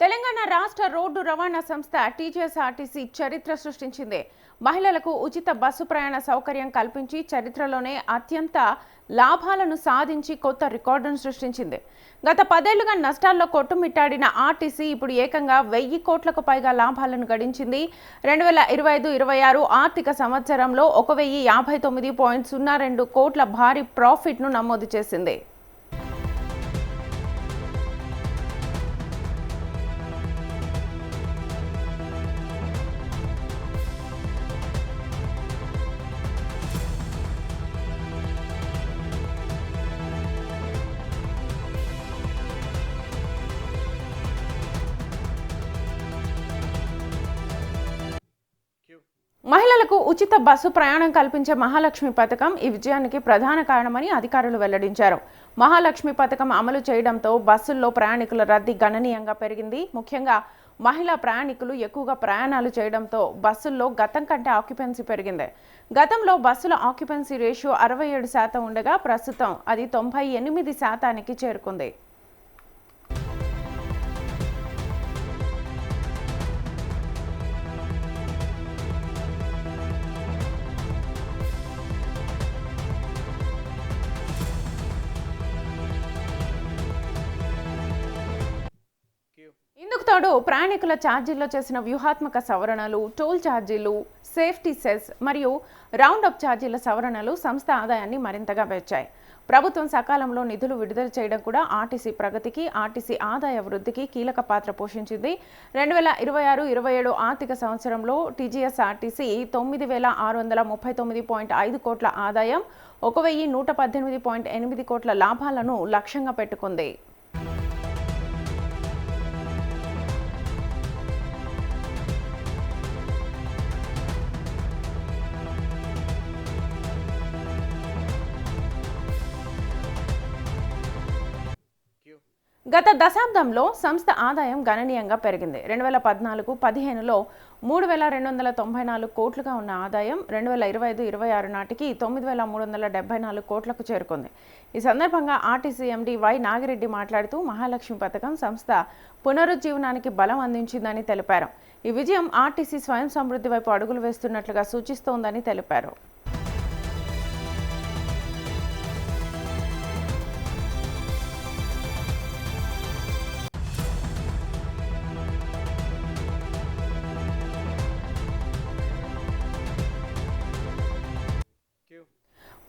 తెలంగాణ రాష్ట్ర రోడ్డు రవాణా సంస్థ టీజీఎస్ఆర్టీసీ చరిత్ర సృష్టించింది. మహిళలకు ఉచిత బస్సు ప్రయాణ సౌకర్యం కల్పించి చరిత్రలోనే అత్యంత లాభాలను సాధించి కొత్త రికార్డును సృష్టించింది. గత 10 ఏళ్లుగా నష్టాల్లో కొట్టుమిట్టాడిన ఆర్టీసీ ఇప్పుడు ఏకంగా 1000 కోట్లకు పైగా లాభాలను గడించింది. 2025-26 ఆర్థిక సంవత్సరంలో 1059.02 కోట్ల భారీ ప్రాఫిట్ను నమోదు చేసింది. మహిళలకు ఉచిత బస్సు ప్రయాణం కల్పించే మహాలక్ష్మి పథకం ఈ విజయానికి ప్రధాన కారణమని అధికారులు వెల్లడించారు. మహాలక్ష్మి పథకం అమలు చేయడంతో బస్సుల్లో ప్రయాణికుల రద్దీ గణనీయంగా పెరిగింది. ముఖ్యంగా మహిళా ప్రయాణికులు ఎక్కువగా ప్రయాణాలు చేయడంతో బస్సుల్లో గతం కంటే ఆక్యుపెన్సీ పెరిగింది. గతంలో బస్సుల ఆక్యుపెన్సీ రేషియో 67% ఉండగా ప్రస్తుతం అది 98%కి చేరుకుంది. ఇందుకు తోడు ప్రయాణికుల ఛార్జీల్లో చేసిన వ్యూహాత్మక సవరణలు, టోల్ ఛార్జీలు, సేఫ్టీ సెస్ మరియు రౌండప్ ఛార్జీల సవరణలు సంస్థ ఆదాయాన్ని మరింతగా పెంచాయి. ప్రభుత్వం సకాలంలో నిధులు విడుదల చేయడం కూడా ఆర్టీసీ ప్రగతికి, ఆర్టీసీ ఆదాయ వృద్ధికి కీలక పాత్ర పోషించింది. 2026-27 ఆర్థిక సంవత్సరంలో టీజీఎస్ఆర్టీసీ 9639.5 కోట్ల ఆదాయం, 1118.8 కోట్ల లాభాలను లక్ష్యంగా పెట్టుకుంది. గత దశాబ్దంలో సంస్థ ఆదాయం గణనీయంగా పెరిగింది. 2014-15లో 3294 కోట్లుగా ఉన్న ఆదాయం 2025-26 నాటికి 9374 కోట్లకు చేరుకుంది. ఈ సందర్భంగా ఆర్టీసీ ఎండీ వై నాగిరెడ్డి మాట్లాడుతూ మహాలక్ష్మి పథకం సంస్థ పునరుజ్జీవనానికి బలం అందించిందని తెలిపారు. ఈ విజయం ఆర్టీసీ స్వయం సమృద్ధి వైపు అడుగులు వేస్తున్నట్లుగా సూచిస్తోందని తెలిపారు.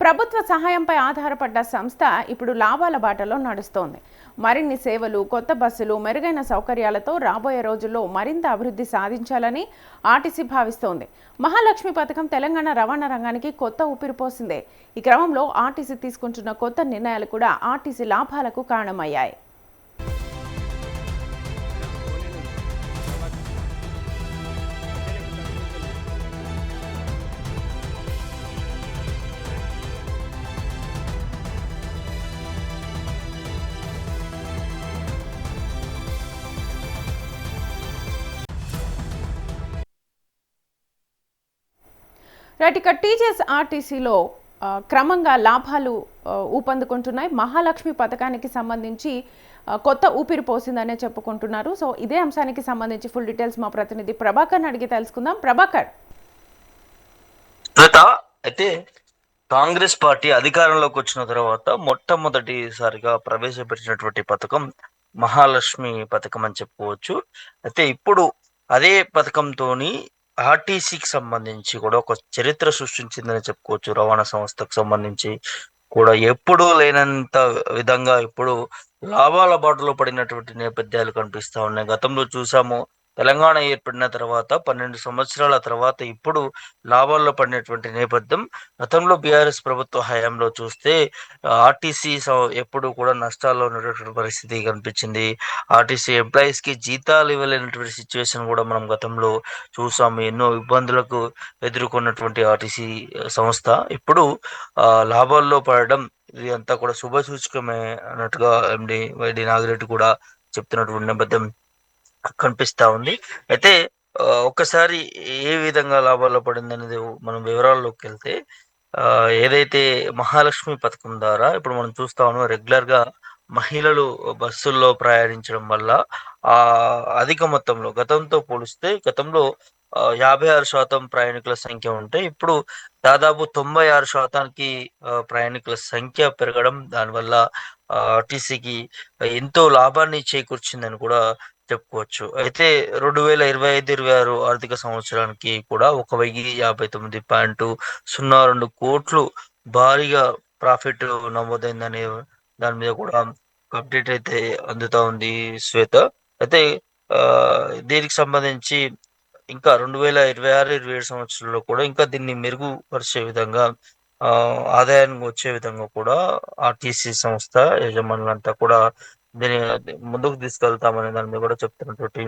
ప్రభుత్వ సహాయంపై ఆధారపడ్డ సంస్థ ఇప్పుడు లాభాల బాటలో నడుస్తోంది. మరిన్ని సేవలు, కొత్త బస్సులు, మెరుగైన సౌకర్యాలతో రాబోయే రోజుల్లో మరింత అభివృద్ధి సాధించాలని ఆర్టీసీ భావిస్తోంది. మహాలక్ష్మి పథకం తెలంగాణ రవాణా రంగానికి కొత్త ఊపిరిపోసిందే. ఈ క్రమంలో ఆర్టీసీ తీసుకుంటున్న కొత్త నిర్ణయాలు కూడా ఆర్టీసీ లాభాలకు కారణమయ్యాయి. రైట్, ఇక టీజీఎస్ఆర్టీసీలో క్రమంగా లాభాలు ఊపందుకుంటున్నాయి. మహాలక్ష్మి పథకానికి సంబంధించి కొత్త ఊపిరి పోసిందనే చెప్పుకుంటున్నారు. సో ఇదే అంశానికి సంబంధించి ఫుల్ డీటెయిల్స్ మా ప్రతినిధి ప్రభాకర్ అడిగి తెలుసుకుందాం. ప్రభాకర్, అయితే కాంగ్రెస్ పార్టీ అధికారంలోకి వచ్చిన తర్వాత మొట్టమొదటిసారిగా ప్రవేశపెట్టినటువంటి పథకం మహాలక్ష్మి పథకం అని చెప్పుకోవచ్చు. అయితే ఇప్పుడు అదే పథకంతోని ఆర్టీసీకి సంబంధించి కూడా ఒక చరిత్ర సృష్టించిందని చెప్పుకోవచ్చు. రవాణా సంస్థకు సంబంధించి కూడా ఎప్పుడూ లేనంత విధంగా ఇప్పుడు లాభాల బాటలో పడినటువంటి నేపథ్యాలు కనిపిస్తా ఉన్నాయి. గతంలో చూసాము, తెలంగాణ ఏర్పడిన తర్వాత 12 సంవత్సరాల తర్వాత ఇప్పుడు లాభాల్లో పడినటువంటి నేపథ్యం. గతంలో బీఆర్ఎస్ ప్రభుత్వ హయాంలో చూస్తే ఆర్టీసీ ఎప్పుడు కూడా నష్టాల్లో ఉన్నటువంటి పరిస్థితి కనిపించింది. ఆర్టీసీ ఎంప్లాయీస్ కి జీతాలు ఇవ్వలేనటువంటి సిచ్యువేషన్ కూడా మనం గతంలో చూసాము. ఎన్నో ఇబ్బందులకు ఎదుర్కొన్నటువంటి ఆర్టీసీ సంస్థ ఇప్పుడు లాభాల్లో పడడం, ఇది అంతా కూడా శుభ సూచకమే అన్నట్టుగా ఎండి వైడి నాగిరెడ్డి కూడా చెప్తున్నటువంటి నేపథ్యం కనిపిస్తా ఉంది. అయితే ఒక్కసారి ఏ విధంగా లాభాల్లో పడింది అనేది మనం వివరాల్లోకి వెళ్తే, ఏదైతే మహాలక్ష్మి పథకం ద్వారా ఇప్పుడు మనం చూస్తా ఉన్నాం, రెగ్యులర్ గా మహిళలు బస్సుల్లో ప్రయాణించడం వల్ల అధిక మొత్తంలో గతంతో పోలిస్తే గతంలో 56% ప్రయాణికుల సంఖ్య ఉంటే ఇప్పుడు దాదాపు 96% ప్రయాణికుల సంఖ్య పెరగడం దానివల్ల ఆర్టీసీకి ఎంతో లాభాన్ని చేకూర్చిందని కూడా చెప్పుకోవచ్చు. అయితే 2025, 26 ఆర్థిక సంవత్సరానికి కూడా 1,059.02 కోట్లు భారీగా ప్రాఫిట్ నమోదైందనే దాని మీద కూడా ఒక అప్డేట్ అయితే అందుతా ఉంది శ్వేత. అయితే దీనికి సంబంధించి ఇంకా 2026, 27 సంవత్సరంలో కూడా ఇంకా దీన్ని మెరుగుపరిచే విధంగా ఆదాయాన్ని వచ్చే విధంగా కూడా ఆర్టీసీ సంస్థ యజమానులంతా కూడా దీన్ని ముందుకు తీసుకెళ్తామనే దాని మీద కూడా చెప్తున్నటువంటి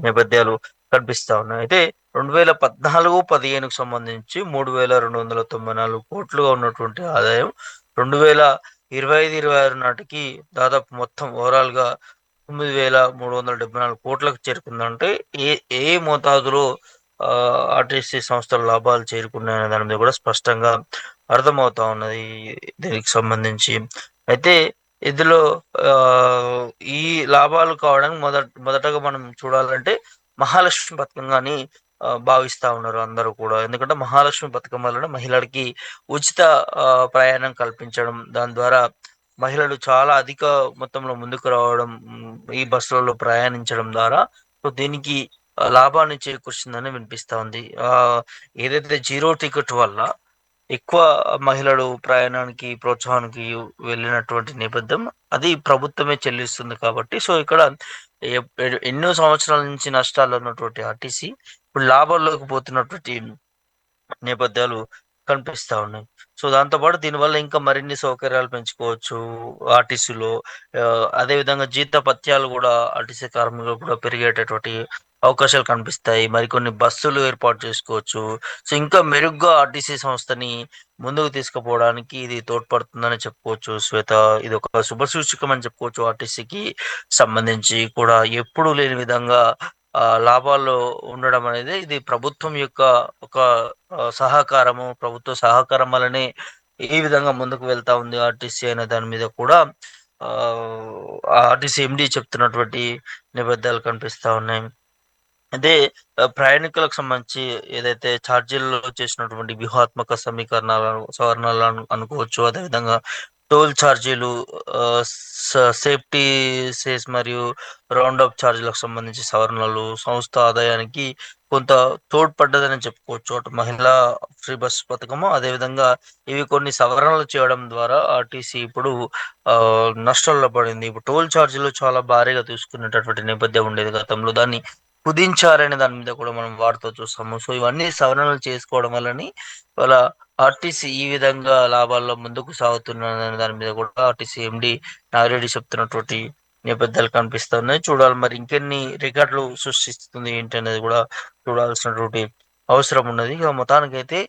నేపథ్యాలు కనిపిస్తా ఉన్నాయి. అయితే 2014, 15కు సంబంధించి 3,294 కోట్లుగా ఉన్నటువంటి ఆదాయం 2025, 26 నాటికి దాదాపు మొత్తం ఓవరాల్‌గా 9,374 కోట్లకు చేరుకుందంటే ఏ ఏ మోతాదులో ఆర్టీసీ సంస్థల లాభాలు చేరుకున్నాయనే దాని మీద కూడా స్పష్టంగా అర్థమవుతా ఉన్నది దీనికి సంబంధించి. అయితే ఇందులో ఆహ్, ఈ లాభాలు కావడానికి మొదటగా మనం చూడాలంటే మహాలక్ష్మి పథకం గాని భావిస్తా ఉన్నారు అందరూ కూడా. ఎందుకంటే మహాలక్ష్మి పథకం వలన మహిళలకి ఉచిత ప్రయాణం కల్పించడం, దాని ద్వారా మహిళలు చాలా అధిక మొత్తంలో ముందుకు రావడం, ఈ బస్సులలో ప్రయాణించడం ద్వారా సో దీనికి లాభాన్ని చేకూర్చిందని వినిపిస్తా ఉంది. ఏదైతే జీరో టికెట్ వల్ల ఎక్కువ మహిళలు ప్రయాణానికి, ప్రోత్సాహానికి వెళ్ళినటువంటి నేపథ్యం అది ప్రభుత్వమే చెల్లిస్తుంది కాబట్టి, సో ఇక్కడ ఎన్నో సంవత్సరాల నుంచి నష్టాల్లో ఉన్నటువంటి ఆర్టీసీ ఇప్పుడు లాభాల్లోకి పోతున్నటువంటి నేపథ్యాలు కనిపిస్తా ఉన్నాయి. సో, దాంతో పాటు దీనివల్ల ఇంకా మరిన్ని సౌకర్యాలు పెంచుకోవచ్చు ఆర్టీసీలో. అదేవిధంగా జీతభత్యాలు గూడా ఆర్టీసీ కార్మికులకు కూడా పెరిగేటటువంటి అవకాశాలు కనిపిస్తాయి. మరికొన్ని బస్సులు ఏర్పాటు చేసుకోవచ్చు. సో, ఇంకా మెరుగ్గా ఆర్టీసీ సంస్థని ముందుకు తీసుకుపోవడానికి ఇది తోడ్పడుతుందని చెప్పుకోవచ్చు శ్వేత. ఇదొక శుభసూచకం అని చెప్పుకోవచ్చు ఆర్టీసీకి సంబంధించి కూడా. ఎప్పుడూ లేని విధంగా లాభాల్లో ఉండడం అనేది ఇది ప్రభుత్వం యొక్క ఒక సహకారము, ప్రభుత్వ సహకారం వల్లనే ఏ విధంగా ముందుకు వెళ్తా ఉంది ఆర్టీసీ అనే దాని మీద కూడా ఆర్టీసీ ఎండీ చెప్తున్నటువంటి నేపథ్యాలు కనిపిస్తా ఉన్నాయి. అదే ప్రయాణికులకు సంబంధించి ఏదైతే ఛార్జీలలో చేసినటువంటి వ్యూహాత్మక సవరణలను అనుకోవచ్చు. అదేవిధంగా టోల్ ఛార్జీలు, ఆహ్, సేఫ్టీ సెస్ మరియు రౌండ్ అప్ ఛార్జీలకు సంబంధించి సవరణలు సంస్థ ఆదాయానికి కొంత తోడ్పడ్డదని చెప్పుకోవచ్చు. అటు మహిళా ఫ్రీ బస్ పథకము, అదేవిధంగా ఇవి కొన్ని సవరణలు చేయడం ద్వారా ఆర్టీసీ ఇప్పుడు నష్టాల్లో పడింది. ఇప్పుడు టోల్ ఛార్జీలు చాలా భారీగా తీసుకునేటటువంటి నేపథ్యం ఉండేది గతంలో. దాన్ని కుదించారనే దాని మీద కూడా మనం వార్తలు చూస్తాము. సో, ఇవన్నీ సవరణలు చేసుకోవడం వల్లని ఇవాళ ఆర్టీసీ ఈ విధంగా లాభాల్లో ముందుకు సాగుతున్నదనే దాని మీద కూడా ఆర్టీసీ ఎండీ నాగిరెడ్డి చెప్తున్నటువంటి నేపథ్యాలు కనిపిస్తున్నాయి. చూడాలి మరి ఇంకెన్ని రికార్డులు సృష్టిస్తుంది ఏంటి అనేది కూడా చూడాల్సినటువంటి అవసరం ఉన్నది. ఇక మొత్తానికైతే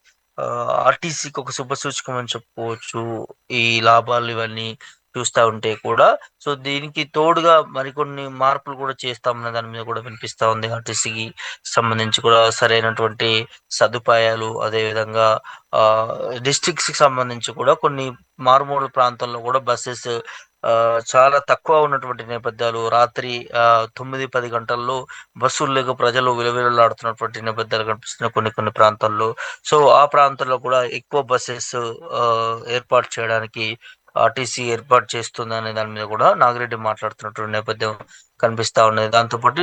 ఆర్టీసీకి ఒక శుభసూచకం అని చెప్పుకోవచ్చు. ఈ లాభాలు ఇవన్నీ చూస్తా ఉంటే కూడా. సో, దీనికి తోడుగా మరికొన్ని మార్పులు కూడా చేస్తామన్న దాని మీద కూడా వినిపిస్తా ఉంది. ఆర్టీసీకి సంబంధించి కూడా సరైనటువంటి సదుపాయాలు, అదేవిధంగా ఆహ్, డిస్ట్రిక్ట్స్‌కి సంబంధించి కూడా కొన్ని మారుమూల ప్రాంతాల్లో కూడా బసెస్ చాలా తక్కువ ఉన్నటువంటి నేపథ్యాలు. రాత్రి 9, 10 గంటల్లో బస్సులు లేక ప్రజలు విలవిలలాడుతున్నటువంటి నేపథ్యాలు కనిపిస్తున్నాయి కొన్ని కొన్ని ప్రాంతాల్లో. సో, ఆ ప్రాంతాల్లో కూడా ఎక్కువ బసెస్ ఏర్పాటు చేయడానికి ఆర్టీసీ ఏర్పాటు చేస్తుందనే దాని మీద కూడా నాగిరెడ్డి మాట్లాడుతున్నటువంటి నేపథ్యం కనిపిస్తా ఉన్నది. దాంతో పాటు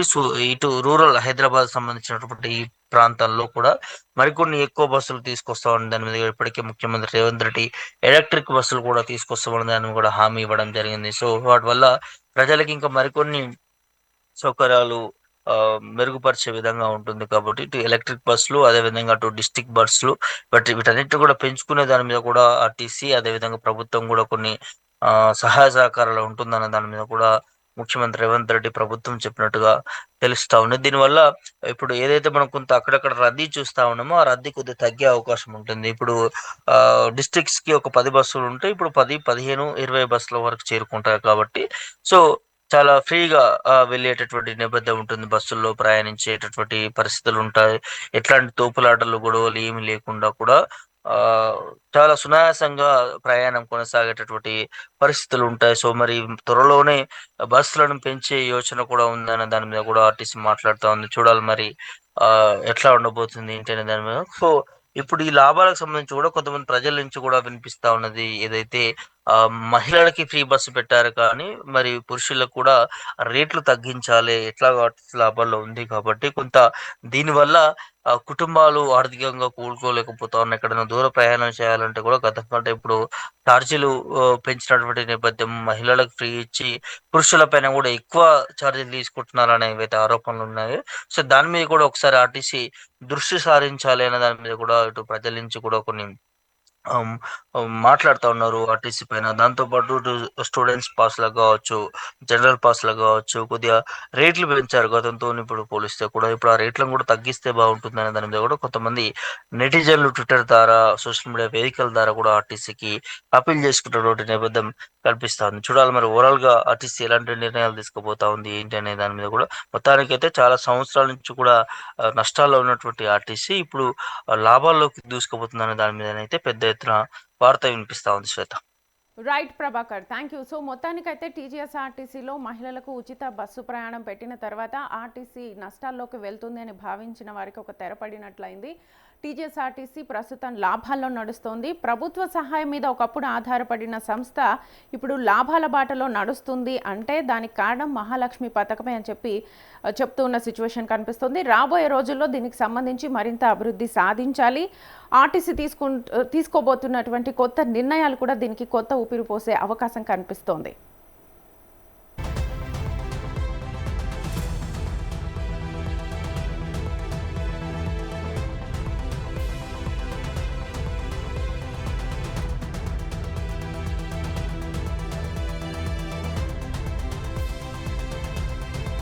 ఇటు రూరల్ హైదరాబాద్ సంబంధించినటువంటి ఈ ప్రాంతాల్లో కూడా మరికొన్ని ఎక్కువ బస్సులు తీసుకొస్తామని దాని మీద ఇప్పటికే ముఖ్యమంత్రి రేవంత్ రెడ్డి ఎలక్ట్రిక్ బస్సులు కూడా తీసుకొస్తామని దాన్ని కూడా హామీ ఇవ్వడం జరిగింది. సో, వాటి వల్ల ప్రజలకి ఇంకా మరికొన్ని సౌకర్యాలు మెరుగుపరిచే విధంగా ఉంటుంది కాబట్టి ఇటు ఎలక్ట్రిక్ బస్సులు, అదేవిధంగా అటు డిస్ట్రిక్ట్ బస్సులు వీటన్నిటిని కూడా పెంచుకునే దాని మీద కూడా ఆర్టీసీ, అదేవిధంగా ప్రభుత్వం కూడా కొన్ని సహాయ సహకారాలు ఉంటుందన్న దాని మీద కూడా ముఖ్యమంత్రి రేవంత్ రెడ్డి ప్రభుత్వం చెప్పినట్టుగా తెలుస్తా ఉంది. దీనివల్ల ఇప్పుడు ఏదైతే మనం కొంత అక్కడక్కడ రద్దీ చూస్తా ఉన్నామో, ఆ రద్దీ కొద్దిగా తగ్గే అవకాశం ఉంటుంది. ఇప్పుడు డిస్ట్రిక్ట్స్‌కి ఒక 10 బస్సులు ఉంటే ఇప్పుడు 10, 15, 20 బస్సుల వరకు చేరుకుంటాయి కాబట్టి సో చాలా ఫ్రీగా వెళ్ళేటటువంటి నేపథ్యం ఉంటుంది. బస్సుల్లో ప్రయాణించేటటువంటి పరిస్థితులుంటాయి. ఎట్లాంటి తోపులాటలు, గొడవలు ఏమి లేకుండా కూడా చాలా సునాయాసంగా ప్రయాణం కొనసాగేటటువంటి పరిస్థితులు ఉంటాయి. సో, మరి త్వరలోనే బస్సులను పెంచే యోచన కూడా ఉందన్న దాని మీద కూడా ఆర్టీసీ మాట్లాడుతా ఉంది. చూడాలి మరి ఎట్లా ఉండబోతుంది ఏంటి అనే దాని మీద. సో, ఇప్పుడు ఈ లాభాలకు సంబంధించి కూడా కొంతమంది ప్రజల నుంచి కూడా వినిపిస్తా ఉన్నది. ఏదైతే మహిళలకి ఫ్రీ బస్సు పెట్టారు కానీ, మరి పురుషులకు కూడా రేట్లు తగ్గించాలి. ఎట్లాగో ఆర్టీసీ లాభాల్లో ఉంది కాబట్టి కొంత దీనివల్ల కుటుంబాలు ఆర్థికంగా కూడుకోలేకపోతా ఉన్నాయి. ఎక్కడైనా దూర ప్రయాణం చేయాలంటే కూడా గతం కంటే ఇప్పుడు ఛార్జీలు పెంచినటువంటి నేపథ్యం, మహిళలకు ఫ్రీ ఇచ్చి పురుషుల పైన కూడా ఎక్కువ ఛార్జీలు తీసుకుంటున్నారనే ఏవైతే ఆరోపణలు ఉన్నాయో, సో దాని మీద కూడా ఒకసారి ఆర్టీసీ దృష్టి సారించాలి అనే దాని మీద కూడా ఇటు ప్రజల నుంచి కూడా కొన్ని ఆహ్, మాట్లాడుతా ఉన్నారు ఆర్టీసీ పైన. దాంతో పాటు ఇటు స్టూడెంట్స్ పాస్‌లకు గావచ్చు, జనరల్ పాస్‌లకు గావచ్చు, కొద్దిగా రేట్లు పెంచారు గతంతోని ఇప్పుడు పోలిస్తే కూడా. ఇప్పుడు ఆ రేట్లను కూడా తగ్గిస్తే బాగుంటుందనే దాని మీద కూడా కొంతమంది నెటిజన్లు ట్విట్టర్ ద్వారా, సోషల్ మీడియా వేదికల ద్వారా కూడా ఆర్టీసీకి అప్పీల్ చేసుకున్నటువంటి నేపథ్యం కనిపిస్తా ఉంది. చూడాలి మరి ఓవరాల్‌గా ఆర్టీసీ ఎలాంటి నిర్ణయాలు తీసుకోబోతా ఉంది, ఏంటి అనే దాని మీద కూడా. మొత్తానికైతే చాలా సంవత్సరాల నుంచి కూడా నష్టాల్లో ఉన్నటువంటి ఆర్టీసీ ఇప్పుడు లాభాల్లోకి దూసుకుపోతుందనే దాని మీదనైతే పెద్ద ఎత్తున వార్త వినిపిస్తా ఉంది Shweta. Right Prabhakar, thank you. So మొత్తానికైతే టీజీఎస్ఆర్టీసీలో మహిళలకు ఉచిత బస్సు ప్రయాణం పెట్టిన తర్వాత ఆర్టీసీ నష్టాల్లోకి వెళ్తుంది అని భావించిన వారికి ఒక తెరపడినట్లయింది. టీజీఎస్ఆర్టీసీ ప్రస్తుతం లాభాల్లో నడుస్తోంది. ప్రభుత్వ సహాయం మీద ఒకప్పుడు ఆధారపడిన సంస్థ ఇప్పుడు లాభాల బాటలో నడుస్తుంది అంటే దానికి కారణం మహాలక్ష్మి పథకమే అని చెప్తూ ఉన్న సిచ్యువేషన్ కనిపిస్తుంది. రాబోయే రోజుల్లో దీనికి సంబంధించి మరింత అభివృద్ధి సాధించాలి. ఆర్టీసీ తీసుకోబోతున్నటువంటి కొత్త నిర్ణయాలు కూడా దీనికి కొత్త ఊపిరి పోసే అవకాశం కనిపిస్తోంది.